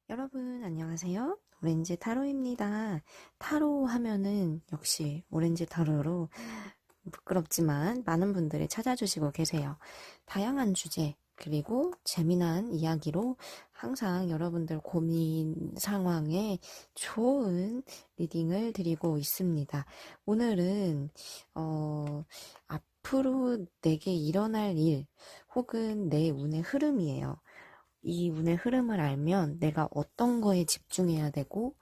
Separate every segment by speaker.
Speaker 1: 여러분 안녕하세요. 오렌지 타로입니다. 타로 하면은 역시 오렌지 타로로 부끄럽지만 많은 분들이 찾아주시고 계세요. 다양한 주제 그리고 재미난 이야기로 항상 여러분들 고민 상황에 좋은 리딩을 드리고 있습니다. 오늘은 앞으로 내게 일어날 일 혹은 내 운의 흐름이에요. 이 운의 흐름을 알면 내가 어떤 거에 집중해야 되고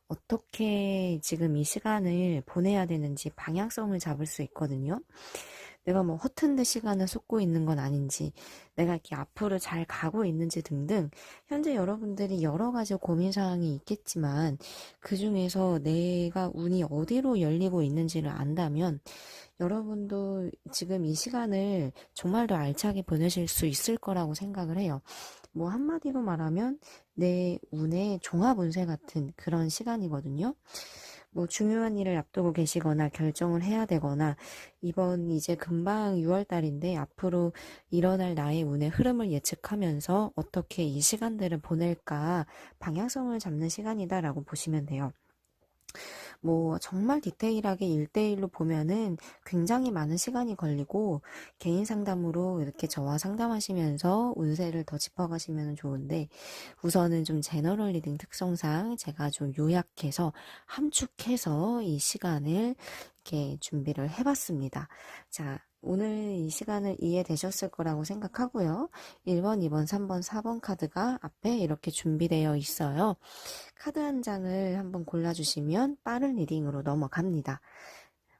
Speaker 1: 어떻게 지금 이 시간을 보내야 되는지 방향성을 잡을 수 있거든요. 내가 뭐 허튼 데 시간을 쏟고 있는 건 아닌지, 내가 이렇게 앞으로 잘 가고 있는지 등등, 현재 여러분들이 여러 가지 고민사항이 있겠지만, 그 중에서 내가 운이 어디로 열리고 있는지를 안다면, 여러분도 지금 이 시간을 정말 더 알차게 보내실 수 있을 거라고 생각을 해요. 뭐 한마디로 말하면 내 운의 종합운세 같은 그런 시간이거든요. 뭐 중요한 일을 앞두고 계시거나 결정을 해야 되거나 이번 이제 금방 6월 달인데 앞으로 일어날 나의 운의 흐름을 예측하면서 어떻게 이 시간들을 보낼까 방향성을 잡는 시간이다라고 보시면 돼요. 뭐 정말 디테일하게 1대1로 보면은 굉장히 많은 시간이 걸리고 개인 상담으로 이렇게 저와 상담하시면서 운세를 더 짚어가시면 좋은데 우선은 좀 제너럴 리딩 특성상 제가 좀 요약해서 함축해서 이 시간을 이렇게 준비를 해봤습니다. 자, 오늘 이 시간을 이해되셨을 거라고 생각하고요. 1번, 2번, 3번, 4번 카드가 앞에 이렇게 준비되어 있어요. 카드 한 장을 한번 골라주시면 빠른 리딩으로 넘어갑니다.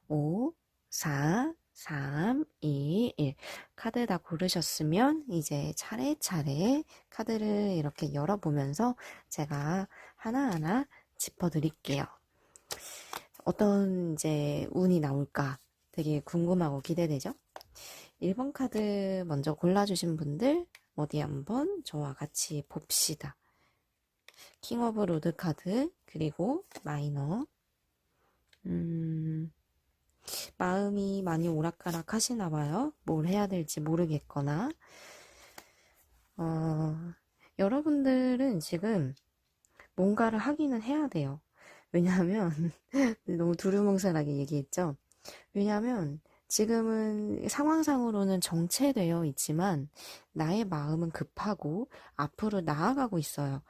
Speaker 1: 5, 4, 3, 2, 1. 카드 다 고르셨으면 이제 차례차례 카드를 이렇게 열어보면서 제가 하나하나 짚어드릴게요. 어떤 이제 운이 나올까 되게 궁금하고 기대되죠? 1번 카드 먼저 골라주신 분들 어디 한번 저와 같이 봅시다. 킹 오브 로드 카드 그리고 마이너 마음이 많이 오락가락 하시나 봐요. 뭘 해야 될지 모르겠거나 여러분들은 지금 뭔가를 하기는 해야 돼요. 왜냐하면 너무 두루뭉술하게 얘기했죠. 왜냐하면 지금은 상황상으로는 정체되어 있지만 나의 마음은 급하고 앞으로 나아가고 있어요.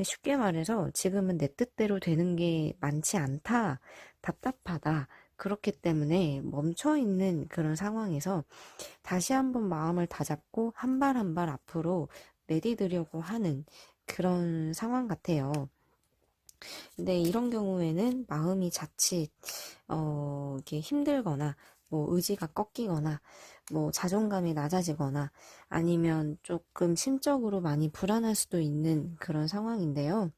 Speaker 1: 쉽게 말해서 지금은 내 뜻대로 되는 게 많지 않다, 답답하다. 그렇기 때문에 멈춰있는 그런 상황에서 다시 한번 마음을 다잡고 한 발 한 발 앞으로 내디디려고 하는 그런 상황 같아요. 근데 이런 경우에는 마음이 자칫 이렇게 힘들거나 뭐 의지가 꺾이거나 뭐 자존감이 낮아지거나 아니면 조금 심적으로 많이 불안할 수도 있는 그런 상황인데요.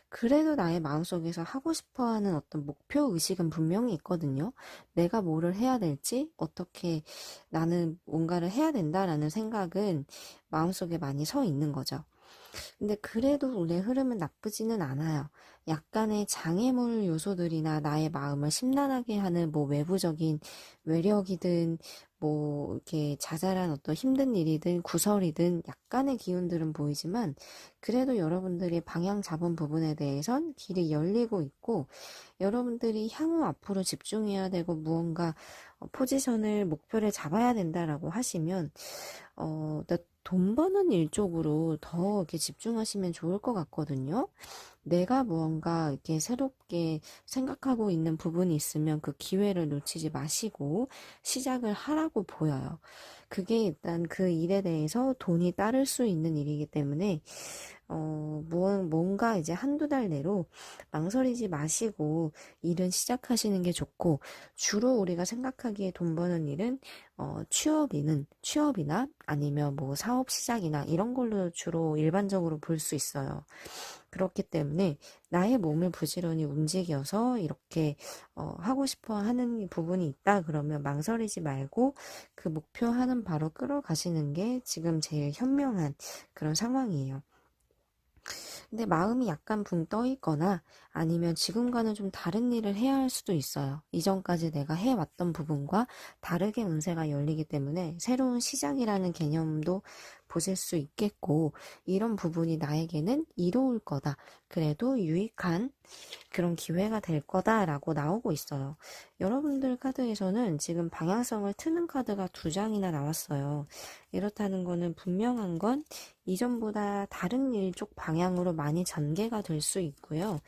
Speaker 1: 그래도 나의 마음속에서 하고 싶어 하는 어떤 목표 의식은 분명히 있거든요. 내가 뭐를 해야 될지, 어떻게 나는 뭔가를 해야 된다라는 생각은 마음속에 많이 서 있는 거죠. 근데 그래도 운의 흐름은 나쁘지는 않아요. 약간의 장애물 요소들이나 나의 마음을 심란하게 하는 뭐 외부적인 외력이든 뭐 이렇게 자잘한 어떤 힘든 일이든 구설이든 약간의 기운들은 보이지만 그래도 여러분들이 방향 잡은 부분에 대해선 길이 열리고 있고 여러분들이 향후 앞으로 집중해야 되고 무언가 포지션을 목표를 잡아야 된다라고 하시면 돈 버는 일 쪽으로 더 이렇게 집중하시면 좋을 것 같거든요. 내가 무언가 이렇게 새롭게 생각하고 있는 부분이 있으면 그 기회를 놓치지 마시고 시작을 하라고 보여요. 그게 일단 그 일에 대해서 돈이 따를 수 있는 일이기 때문에 뭔가 이제 한두 달 내로 망설이지 마시고 일은 시작하시는 게 좋고, 주로 우리가 생각하기에 돈 버는 일은, 취업이나 아니면 뭐 사업 시작이나 이런 걸로 주로 일반적으로 볼 수 있어요. 그렇기 때문에 나의 몸을 부지런히 움직여서 이렇게 하고 싶어 하는 부분이 있다 그러면 망설이지 말고 그 목표하는 바로 끌어가시는 게 지금 제일 현명한 그런 상황이에요. 근데 마음이 약간 붕 떠 있거나 아니면 지금과는 좀 다른 일을 해야 할 수도 있어요. 이전까지 내가 해왔던 부분과 다르게 운세가 열리기 때문에 새로운 시작이라는 개념도 보실 수 있겠고, 이런 부분이 나에게는 이로울 거다. 그래도 유익한 그런 기회가 될 거다라고 나오고 있어요. 여러분들 카드에서는 지금 방향성을 트는 카드가 2장이나 나왔어요. 이렇다는 거는 분명한 건 이전보다 다른 일 쪽 방향으로 많이 전개가 될 수 있고요.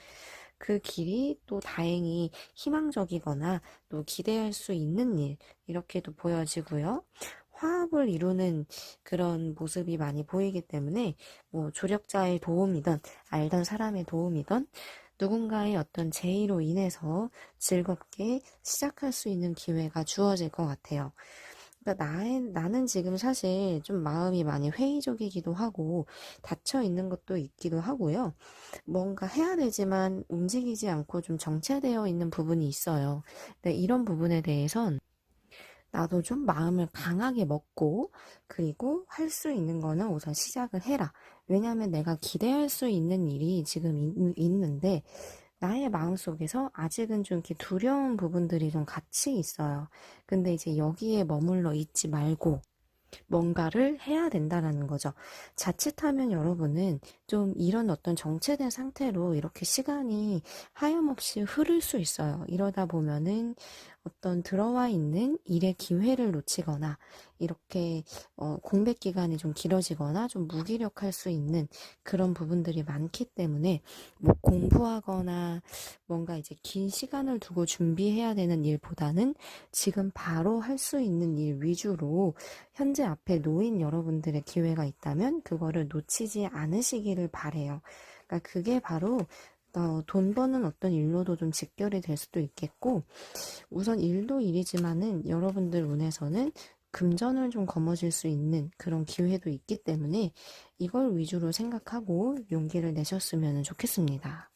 Speaker 1: 그 길이 또 다행히 희망적이거나 또 기대할 수 있는 일, 이렇게도 보여지고요. 화합을 이루는 그런 모습이 많이 보이기 때문에 뭐 조력자의 도움이든 알던 사람의 도움이든 누군가의 어떤 제의로 인해서 즐겁게 시작할 수 있는 기회가 주어질 것 같아요. 그러니까 나는 지금 사실 좀 마음이 많이 회의적이기도 하고 닫혀 있는 것도 있기도 하고요. 뭔가 해야 되지만 움직이지 않고 좀 정체되어 있는 부분이 있어요. 근데 이런 부분에 대해선 나도 좀 마음을 강하게 먹고, 그리고 할 수 있는 거는 우선 시작을 해라. 왜냐하면 내가 기대할 수 있는 일이 지금 있는데, 나의 마음속에서 아직은 좀 이렇게 두려운 부분들이 좀 같이 있어요. 근데 이제 여기에 머물러 있지 말고, 뭔가를 해야 된다라는 거죠. 자칫하면 여러분은 좀 이런 어떤 정체된 상태로 이렇게 시간이 하염없이 흐를 수 있어요. 이러다 보면은 어떤 들어와 있는 일의 기회를 놓치거나 이렇게 공백 기간이 좀 길어지거나 좀 무기력할 수 있는 그런 부분들이 많기 때문에 뭐 공부하거나 뭔가 이제 긴 시간을 두고 준비해야 되는 일보다는 지금 바로 할 수 있는 일 위주로 현재 앞에 놓인 여러분들의 기회가 있다면 그거를 놓치지 않으시기를 바래요. 그러니까 그게 바로 돈 버는 어떤 일로도 좀 직결이 될 수도 있겠고, 우선 일도 일이지만은 여러분들 운에서는 금전을 좀 거머쥘 수 있는 그런 기회도 있기 때문에 이걸 위주로 생각하고 용기를 내셨으면 좋겠습니다.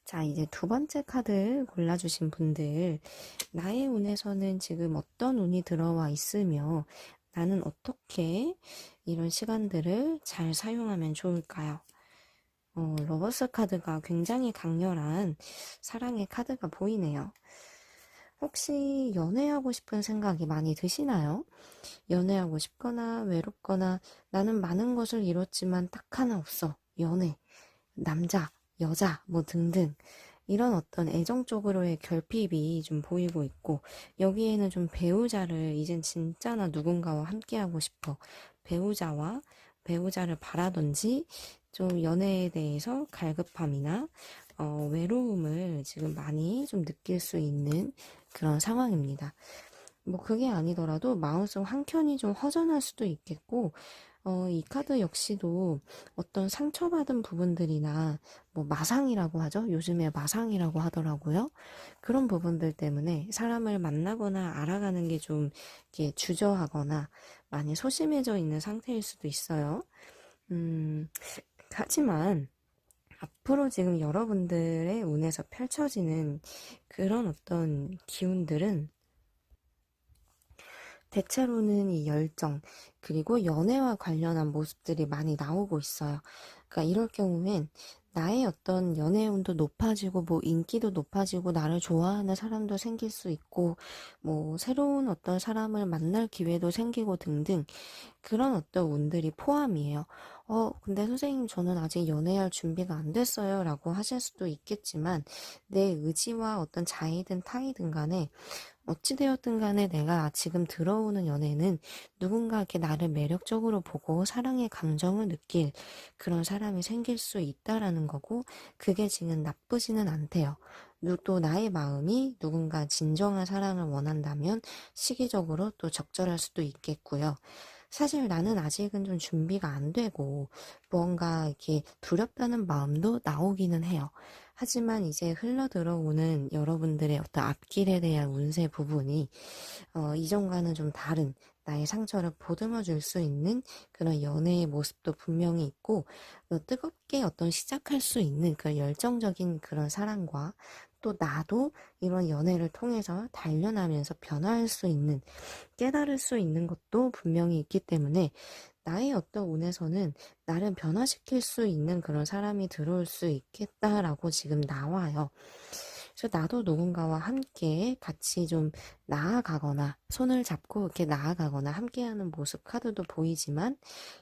Speaker 1: 자, 이제 2번째 카드 골라주신 분들, 나의 운에서는 지금 어떤 운이 들어와 있으며 나는 어떻게 이런 시간들을 잘 사용하면 좋을까요? 러버스 카드가 굉장히 강렬한 사랑의 카드가 보이네요. 혹시 연애하고 싶은 생각이 많이 드시나요? 연애하고 싶거나 외롭거나 나는 많은 것을 이뤘지만 딱 하나 없어. 연애, 남자, 여자, 뭐 등등. 이런 어떤 애정 쪽으로의 결핍이 좀 보이고 있고, 여기에는 좀 배우자를 이젠 진짜 나 누군가와 함께하고 싶어. 배우자를 바라든지 좀 연애에 대해서 갈급함이나 외로움을 지금 많이 좀 느낄 수 있는 그런 상황입니다. 뭐 그게 아니더라도 마음속 한켠이 좀 허전할 수도 있겠고, 이 카드 역시도 어떤 상처받은 부분들이나 뭐 마상이라고 하죠. 요즘에 마상이라고 하더라고요. 그런 부분들 때문에 사람을 만나거나 알아가는 게 좀 이렇게 주저하거나 많이 소심해져 있는 상태일 수도 있어요. 하지만 앞으로 지금 여러분들의 운에서 펼쳐지는 그런 어떤 기운들은 대체로는 이 열정, 그리고 연애와 관련한 모습들이 많이 나오고 있어요. 그러니까 이럴 경우엔 나의 어떤 연애운도 높아지고, 뭐 인기도 높아지고, 나를 좋아하는 사람도 생길 수 있고, 뭐 새로운 어떤 사람을 만날 기회도 생기고 등등, 그런 어떤 운들이 포함이에요. 근데 선생님, 저는 아직 연애할 준비가 안 됐어요. 라고 하실 수도 있겠지만, 내 의지와 어떤 자이든 타이든 간에 어찌되었든 간에 내가 지금 들어오는 연애는 누군가 이렇게 나를 매력적으로 보고 사랑의 감정을 느낄 그런 사람이 생길 수 있다라는 거고, 그게 지금 나쁘지는 않대요. 또 나의 마음이 누군가 진정한 사랑을 원한다면 시기적으로 또 적절할 수도 있겠고요. 사실 나는 아직은 좀 준비가 안 되고 뭔가 이렇게 두렵다는 마음도 나오기는 해요. 하지만 이제 흘러 들어오는 여러분들의 어떤 앞길에 대한 운세 부분이 이전과는 좀 다른 나의 상처를 보듬어 줄 수 있는 그런 연애의 모습도 분명히 있고, 뜨겁게 어떤 시작할 수 있는 그런 열정적인 그런 사랑과, 또 나도 이런 연애를 통해서 단련하면서 변화할 수 있는, 깨달을 수 있는 것도 분명히 있기 때문에 나의 어떤 운에서는 나를 변화시킬 수 있는 그런 사람이 들어올 수 있겠다라고 지금 나와요. 그래서 나도 누군가와 함께 같이 좀 나아가거나 손을 잡고 이렇게 나아가거나 함께하는 모습 카드도 보이지만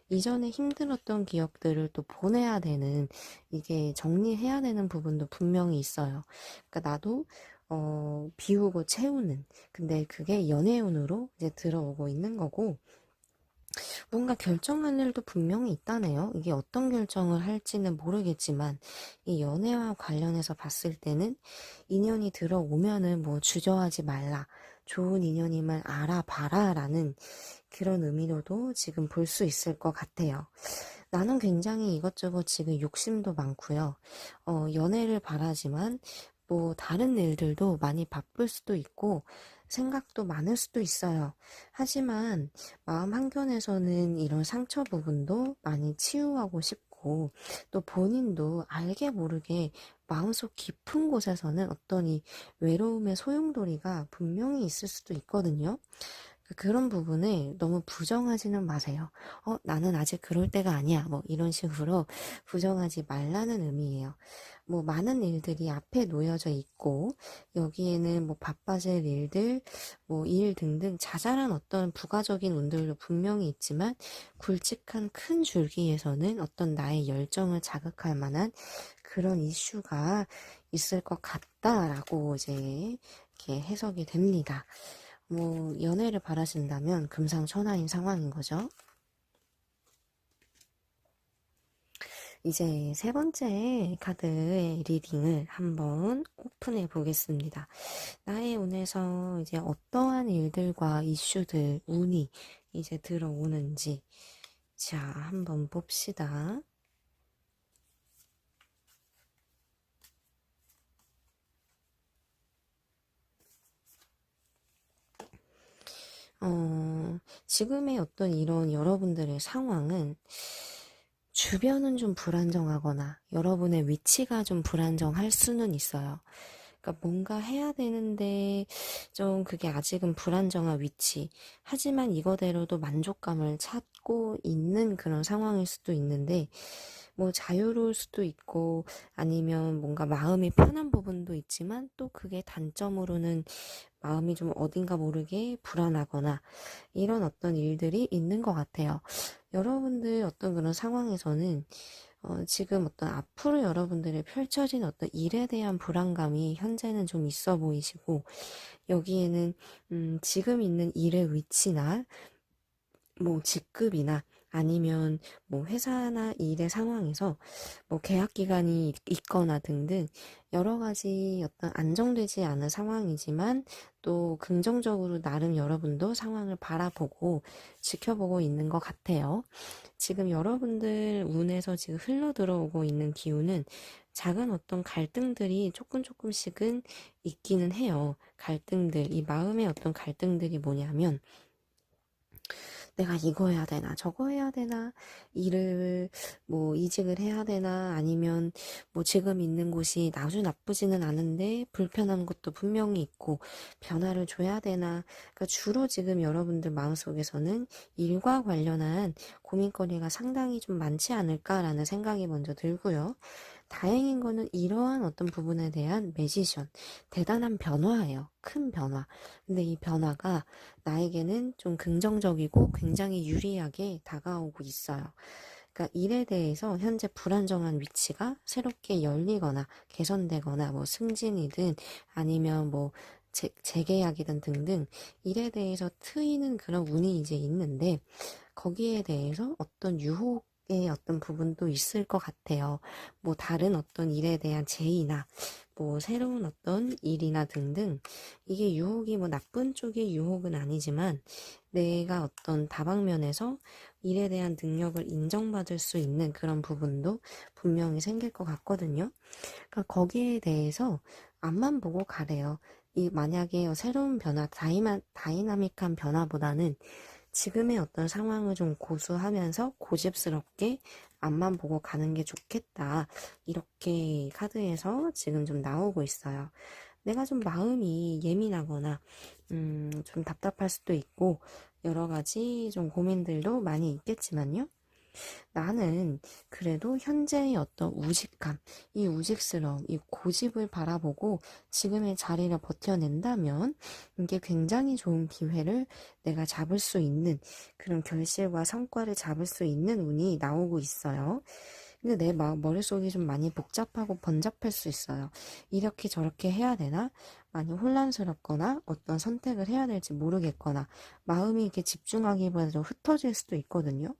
Speaker 1: 이전에 힘들었던 기억들을 또 보내야 되는 이게 정리해야 되는 부분도 분명히 있어요. 그러니까 나도 비우고 채우는 근데 그게 연애운으로 이제 들어오고 있는 거고 뭔가 결정할 일도 분명히 있다네요. 이게 어떤 결정을 할지는 모르겠지만 이 연애와 관련해서 봤을 때는 인연이 들어오면은 뭐 주저하지 말라. 좋은 인연임을 알아봐라 라는 그런 의미로도 지금 볼 수 있을 것 같아요. 나는 굉장히 이것저것 지금 욕심도 많고요. 연애를 바라지만 뭐 다른 일들도 많이 바쁠 수도 있고 생각도 많을 수도 있어요. 하지만 마음 한켠에서는 이런 상처 부분도 많이 치유하고 싶고 또 본인도 알게 모르게 마음속 깊은 곳에서는 어떤 이 외로움의 소용돌이가 분명히 있을 수도 있거든요. 그런 부분에 너무 부정하지는 마세요. 나는 아직 그럴 때가 아니야. 뭐 이런 식으로 부정하지 말라는 의미예요. 뭐 많은 일들이 앞에 놓여져 있고 여기에는 뭐 바빠질 일들, 뭐 일 등등 자잘한 어떤 부가적인 운들도 분명히 있지만 굵직한 큰 줄기에서는 어떤 나의 열정을 자극할 만한 그런 이슈가 있을 것 같다라고 이제 이렇게 해석이 됩니다. 뭐 연애를 바라신다면 금상첨화인 상황인 거죠. 이제 세 번째 카드의 리딩을 한번 오픈해 보겠습니다. 나의 운에서 이제 어떠한 일들과 이슈들, 운이 이제 들어오는지 자, 한번 봅시다. 지금의 어떤 이런 여러분들의 상황은 주변은 좀 불안정하거나 여러분의 위치가 좀 불안정할 수는 있어요. 그러니까 뭔가 해야 되는데 좀 그게 아직은 불안정한 위치. 하지만 이거대로도 만족감을 찾고 있는 그런 상황일 수도 있는데 뭐 자유로울 수도 있고 아니면 뭔가 마음이 편한 부분도 있지만 또 그게 단점으로는 마음이 좀 어딘가 모르게 불안하거나 이런 어떤 일들이 있는 것 같아요. 여러분들 어떤 그런 상황에서는 지금 어떤 앞으로 여러분들의 펼쳐진 어떤 일에 대한 불안감이 현재는 좀 있어 보이시고 여기에는 지금 있는 일의 위치나 뭐 직급이나 아니면 뭐 회사나 일의 상황에서 뭐 계약 기간이 있거나 등등 여러 가지 어떤 안정되지 않은 상황이지만 또 긍정적으로 나름 여러분도 상황을 바라보고 지켜보고 있는 것 같아요. 지금 여러분들 운에서 지금 흘러 들어오고 있는 기운은 작은 어떤 갈등들이 조금씩은 있기는 해요. 갈등들, 이 마음의 어떤 갈등들이 뭐냐면 내가 이거 해야 되나 저거 해야 되나 일을 뭐 이직을 해야 되나 아니면 뭐 지금 있는 곳이 아주 나쁘지는 않은데 불편한 것도 분명히 있고 변화를 줘야 되나 그러니까 주로 지금 여러분들 마음속에서는 일과 관련한 고민거리가 상당히 좀 많지 않을까라는 생각이 먼저 들고요. 다행인 거는 이러한 어떤 부분에 대한 매지션, 대단한 변화예요. 큰 변화. 근데 이 변화가 나에게는 좀 긍정적이고 굉장히 유리하게 다가오고 있어요. 그러니까 일에 대해서 현재 불안정한 위치가 새롭게 열리거나 개선되거나 뭐 승진이든 아니면 뭐 재계약이든 등등 일에 대해서 트이는 그런 운이 이제 있는데 거기에 대해서 어떤 유혹의 어떤 부분도 있을 것 같아요. 뭐 다른 어떤 일에 대한 제의나 뭐 새로운 어떤 일이나 등등 이게 유혹이 뭐 나쁜 쪽의 유혹은 아니지만 내가 어떤 다방면에서 일에 대한 능력을 인정받을 수 있는 그런 부분도 분명히 생길 것 같거든요. 그러니까 거기에 대해서 앞만 보고 가래요. 이 만약에 새로운 변화, 다이나믹한 변화보다는 지금의 어떤 상황을 좀 고수하면서 고집스럽게 앞만 보고 가는 게 좋겠다. 이렇게 카드에서 지금 좀 나오고 있어요. 내가 좀 마음이 예민하거나, 좀 답답할 수도 있고, 여러 가지 좀 고민들도 많이 있겠지만요. 나는 그래도 현재의 어떤 우직함, 이 우직스러움, 이 고집을 바라보고 지금의 자리를 버텨낸다면 이게 굉장히 좋은 기회를 내가 잡을 수 있는 그런 결실과 성과를 잡을 수 있는 운이 나오고 있어요. 근데 내 머릿속이 좀 많이 복잡하고 번잡할 수 있어요. 이렇게 저렇게 해야 되나? 많이 혼란스럽거나 어떤 선택을 해야 될지 모르겠거나 마음이 이렇게 집중하기보다 좀 흩어질 수도 있거든요.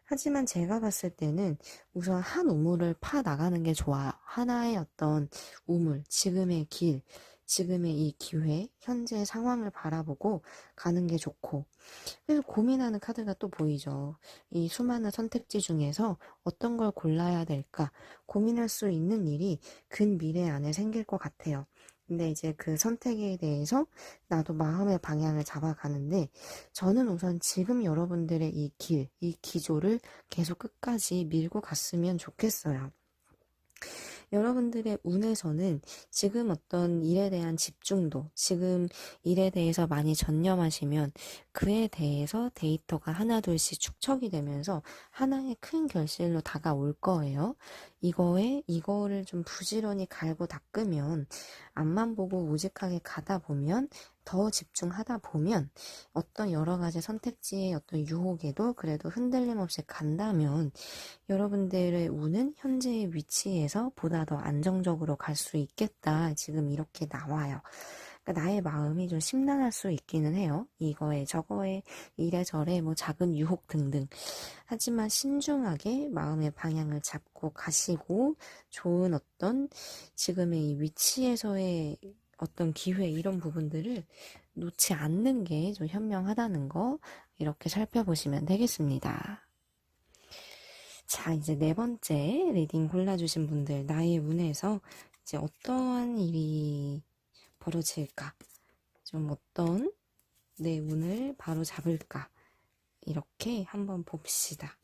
Speaker 1: 하지만 제가 봤을 때는 우선 한 우물을 파 나가는 게 좋아요. 하나의 어떤 우물, 지금의 길, 지금의 이 기회, 현재의 상황을 바라보고 가는 게 좋고, 그래서 고민하는 카드가 또 보이죠. 이 수많은 선택지 중에서 어떤 걸 골라야 될까 고민할 수 있는 일이 근 미래 안에 생길 것 같아요. 근데 이제 그 선택에 대해서 나도 마음의 방향을 잡아가는데 저는 우선 지금 여러분들의 이 길, 이 기조를 계속 끝까지 밀고 갔으면 좋겠어요. 여러분들의 운에서는 지금 어떤 일에 대한 집중도, 지금 일에 대해서 많이 전념하시면 그에 대해서 데이터가 하나둘씩 축적이 되면서 하나의 큰 결실로 다가올 거예요. 이거를 좀 부지런히 갈고 닦으면 앞만 보고 우직하게 가다 보면 더 집중하다 보면 어떤 여러 가지 선택지의 어떤 유혹에도 그래도 흔들림 없이 간다면 여러분들의 운은 현재의 위치에서 보다 더 안정적으로 갈 수 있겠다. 지금 이렇게 나와요. 그러니까 나의 마음이 좀 심란할 수 있기는 해요. 이거에 저거에 이래저래 뭐 작은 유혹 등등. 하지만 신중하게 마음의 방향을 잡고 가시고 좋은 어떤 지금의 이 위치에서의 어떤 기회 이런 부분들을 놓지 않는 게 좀 현명하다는 거 이렇게 살펴보시면 되겠습니다. 자, 이제 네 번째 리딩 골라주신 분들, 나의 운에서 이제 어떠한 일이 벌어질까? 좀 어떤 내 운을 바로 잡을까? 이렇게 한번 봅시다.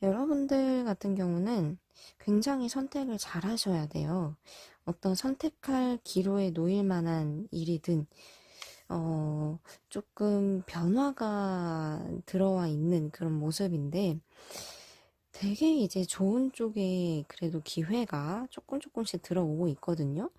Speaker 1: 여러분들 같은 경우는 굉장히 선택을 잘 하셔야 돼요. 어떤 선택할 기로에 놓일 만한 일이든 조금 변화가 들어와 있는 그런 모습인데 되게 이제 좋은 쪽에 그래도 기회가 조금씩 들어오고 있거든요.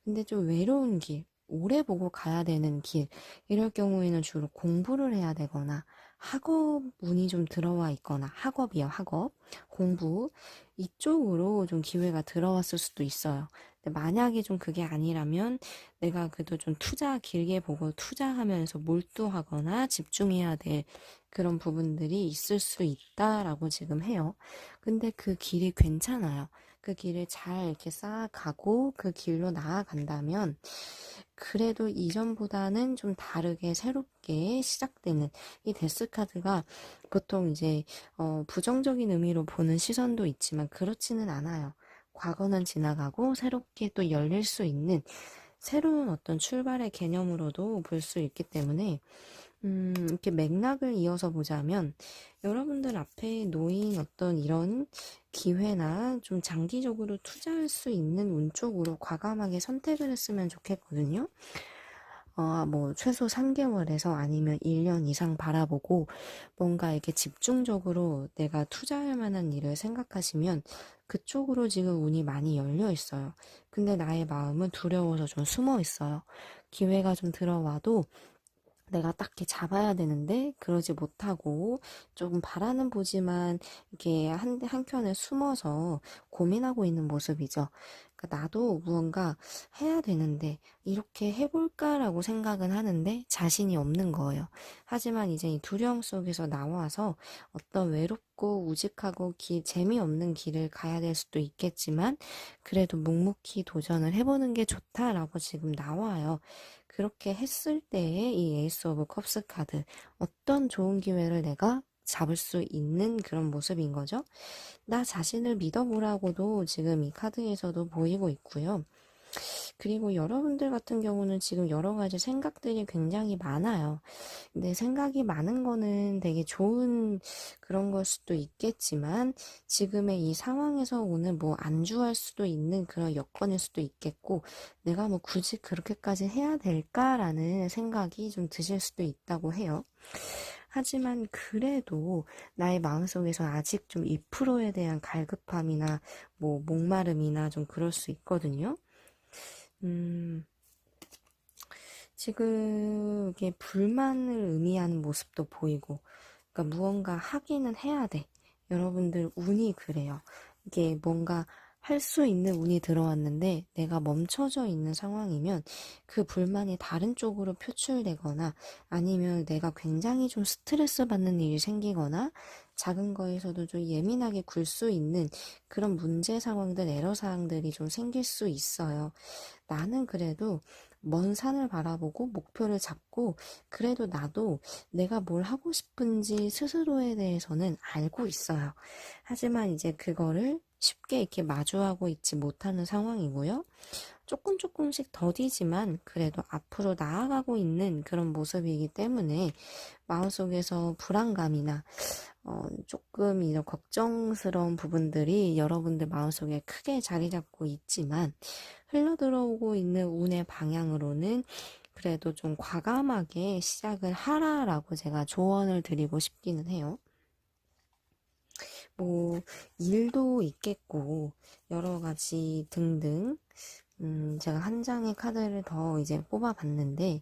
Speaker 1: 근데 좀 외로운 길, 오래 보고 가야 되는 길, 이럴 경우에는 주로 공부를 해야 되거나 학업 운이 좀 들어와 있거나 학업이요, 학업, 공부 이쪽으로 좀 기회가 들어왔을 수도 있어요. 근데 만약에 좀 그게 아니라면 내가 그래도 좀 투자 길게 보고 투자하면서 몰두하거나 집중해야 될 그런 부분들이 있을 수 있다라고 지금 해요. 근데 그 길이 괜찮아요. 그 길을 잘 이렇게 쌓아가고 그 길로 나아간다면 그래도 이전보다는 좀 다르게 새롭게 시작되는 이 데스 카드가 보통 이제 부정적인 의미로 보는 시선도 있지만 그렇지는 않아요. 과거는 지나가고 새롭게 또 열릴 수 있는 새로운 어떤 출발의 개념으로도 볼 수 있기 때문에 이렇게 맥락을 이어서 보자면 여러분들 앞에 놓인 어떤 이런 기회나 좀 장기적으로 투자할 수 있는 운 쪽으로 과감하게 선택을 했으면 좋겠거든요. 뭐 최소 3개월에서 아니면 1년 이상 바라보고 뭔가 이렇게 집중적으로 내가 투자할 만한 일을 생각하시면 그쪽으로 지금 운이 많이 열려 있어요. 근데 나의 마음은 두려워서 좀 숨어 있어요. 기회가 좀 들어와도 내가 딱히 잡아야 되는데 그러지 못하고 조금 바라는 보지만 이렇게 한켠에 숨어서 고민하고 있는 모습이죠. 그러니까 나도 무언가 해야 되는데 이렇게 해볼까라고 생각은 하는데 자신이 없는 거예요. 하지만 이제 이 두려움 속에서 나와서 어떤 외롭고 우직하고 재미없는 길을 가야 될 수도 있겠지만 그래도 묵묵히 도전을 해보는 게 좋다라고 지금 나와요. 그렇게 했을 때의 이 에이스 오브 컵스 카드 어떤 좋은 기회를 내가 잡을 수 있는 그런 모습인 거죠. 나 자신을 믿어보라고도 지금 이 카드에서도 보이고 있고요. 그리고 여러분들 같은 경우는 지금 여러 가지 생각들이 굉장히 많아요. 근데 생각이 많은 거는 되게 좋은 그런 걸 수도 있겠지만 지금의 이 상황에서 오는 뭐 안주할 수도 있는 그런 여건일 수도 있겠고 내가 뭐 굳이 그렇게까지 해야 될까라는 생각이 좀 드실 수도 있다고 해요. 하지만 그래도 나의 마음속에서 아직 좀 2%에 대한 갈급함이나 뭐 목마름이나 좀 그럴 수 있거든요. 음, 지금 이게 불만을 의미하는 모습도 보이고, 그러니까 무언가 하기는 해야 돼. 여러분들 운이 그래요. 이게 뭔가 할 수 있는 운이 들어왔는데 내가 멈춰져 있는 상황이면 그 불만이 다른 쪽으로 표출되거나 아니면 내가 굉장히 좀 스트레스 받는 일이 생기거나 작은 거에서도 좀 예민하게 굴 수 있는 그런 문제 상황들, 애로 사항들이 좀 생길 수 있어요. 나는 그래도 먼 산을 바라보고 목표를 잡고 그래도 나도 내가 뭘 하고 싶은지 스스로에 대해서는 알고 있어요. 하지만 이제 그거를 쉽게 이렇게 마주하고 있지 못하는 상황이고요. 조금씩 더디지만 그래도 앞으로 나아가고 있는 그런 모습이기 때문에 마음속에서 불안감이나 조금 이런 걱정스러운 부분들이 여러분들 마음속에 크게 자리 잡고 있지만 흘러들어오고 있는 운의 방향으로는 그래도 좀 과감하게 시작을 하라라고 제가 조언을 드리고 싶기는 해요. 뭐 일도 있겠고 여러 가지 등등 제가 한 장의 카드를 더 이제 뽑아봤는데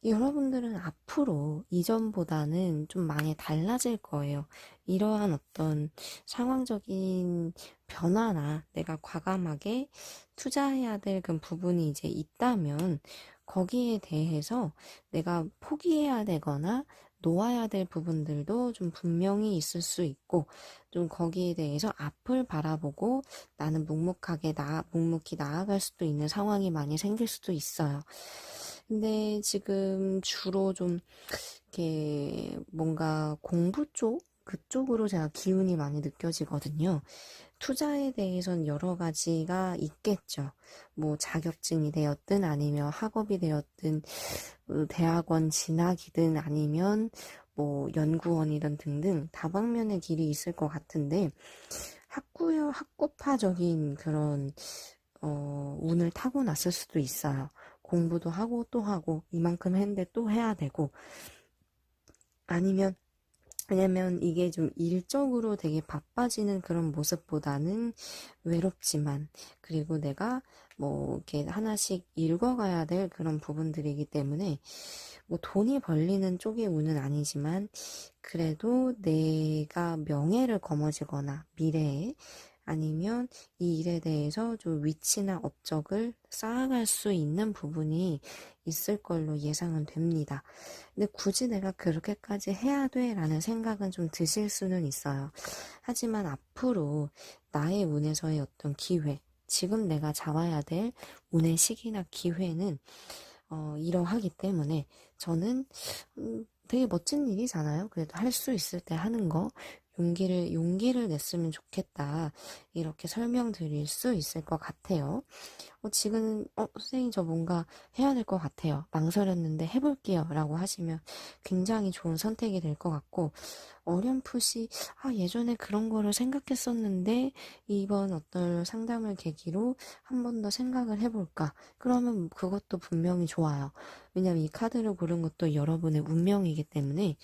Speaker 1: 여러분들은 앞으로 이전보다는 좀 많이 달라질 거예요. 이러한 어떤 상황적인 변화나 내가 과감하게 투자해야 될 그런 부분이 이제 있다면 거기에 대해서 내가 포기해야 되거나 놓아야 될 부분들도 좀 분명히 있을 수 있고 좀 거기에 대해서 앞을 바라보고 나는 묵묵히 나아갈 수도 있는 상황이 많이 생길 수도 있어요. 근데 지금 주로 좀 이렇게 뭔가 공부 쪽 그쪽으로 제가 기운이 많이 느껴지거든요. 투자에 대해선 여러 가지가 있겠죠. 뭐 자격증이 되었든 아니면 학업이 되었든 대학원 진학이든 아니면 뭐 연구원이든 등등 다방면의 길이 있을 것 같은데 학구파적인 그런 운을 타고났을 수도 있어요. 공부도 하고 또 하고 이만큼 했는데 또 해야 되고 아니면 왜냐면 이게 좀 일적으로 되게 바빠지는 그런 모습보다는 외롭지만 그리고 내가 뭐 이렇게 하나씩 읽어가야 될 그런 부분들이기 때문에 뭐 돈이 벌리는 쪽의 운은 아니지만 그래도 내가 명예를 거머쥐거나 미래에 아니면 이 일에 대해서 좀 위치나 업적을 쌓아갈 수 있는 부분이 있을 걸로 예상은 됩니다. 근데 굳이 내가 그렇게까지 해야 돼 라는 생각은 좀 드실 수는 있어요. 하지만 앞으로 나의 운에서의 어떤 기회, 지금 내가 잡아야 될 운의 시기나 기회는 이러하기 때문에 저는 되게 멋진 일이잖아요. 그래도 할 수 있을 때 하는 거 용기를 냈으면 좋겠다. 이렇게 설명드릴 수 있을 것 같아요. 지금 선생님 저 뭔가 해야 될 것 같아요. 망설였는데 해볼게요. 라고 하시면 굉장히 좋은 선택이 될 것 같고 어렴풋이 예전에 그런 거를 생각했었는데 이번 어떤 상담을 계기로 한 번 더 생각을 해볼까? 그러면 그것도 분명히 좋아요. 왜냐면 이 카드를 고른 것도 여러분의 운명이기 때문에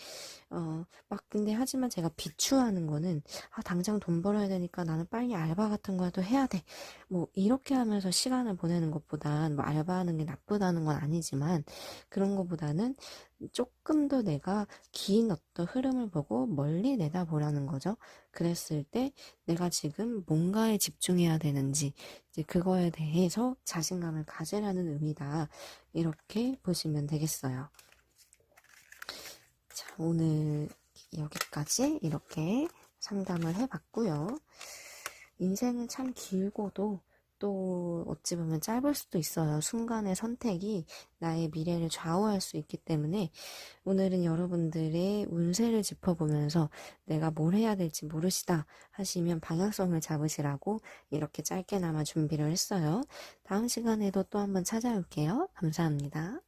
Speaker 1: 근데 하지만 제가 비추하는 거는 당장 돈 벌어야 되니까 나는 빨리 알바 같은 거라도 해야 돼. 뭐 이렇게 하면서 시간을 보내는 것보단 뭐 알바하는 게 나쁘다는 건 아니지만 그런 것보다는 조금 더 내가 긴 어떤 흐름을 보고 멀리 내다보라는 거죠. 그랬을 때 내가 지금 뭔가에 집중해야 되는지 이제 그거에 대해서 자신감을 가지라는 의미다. 이렇게 보시면 되겠어요. 자, 오늘 여기까지 이렇게 상담을 해봤고요. 인생은 참 길고도 또 어찌 보면 짧을 수도 있어요. 순간의 선택이 나의 미래를 좌우할 수 있기 때문에 오늘은 여러분들의 운세를 짚어보면서 내가 뭘 해야 될지 모르시다 하시면 방향성을 잡으시라고 이렇게 짧게나마 준비를 했어요. 다음 시간에도 또 한번 찾아올게요. 감사합니다.